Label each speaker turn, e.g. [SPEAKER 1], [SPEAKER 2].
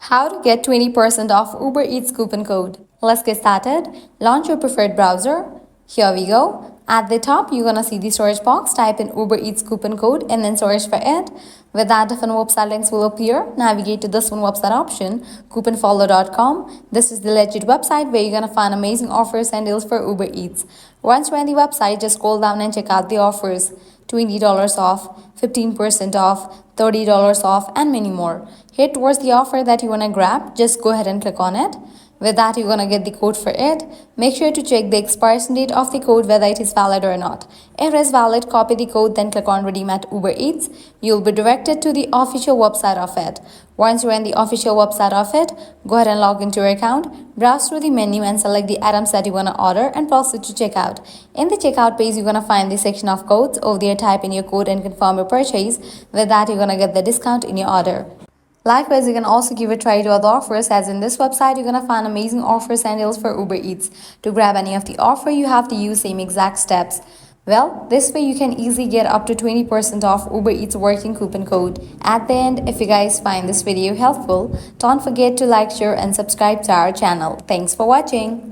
[SPEAKER 1] How to get 20% off Uber Eats coupon code. Let's get started. Launch your preferred browser. Here we go. At the top, you're gonna see the search box. Type in Uber Eats coupon code and then search for it. With that, different website links will appear. Navigate to this one website option, couponfollow.com. This is the legit website where you're gonna find amazing offers and deals for Uber Eats. Once you're on the website, just scroll down and check out the offers. $20 off, 15% off, $30 off, and many more. Head towards the offer that you want to grab. Just go ahead and click on it. With that, you're going to get the code for it. Make sure to check the expiration date of the code, whether it is valid or not. If it is valid, copy the code, then click on Redeem at Uber Eats. You'll be directed to the official website of it. Once you're in the official website of it, go ahead and log into your account, browse through the menu and select the items that you want to order and proceed to checkout. In the checkout page, you're going to find the section of codes. Over there, type in your code and confirm your purchase. With that, you're going to get the discount in your order. Likewise, you can also give a try to other offers, as in this website you're gonna find amazing offers and deals for Uber Eats. To grab any of the offer, you have to use same exact steps. Well, this way you can easily get up to 20% off Uber Eats working coupon code. At the end, if you guys find this video helpful, don't forget to like, share and subscribe to our channel. Thanks for watching.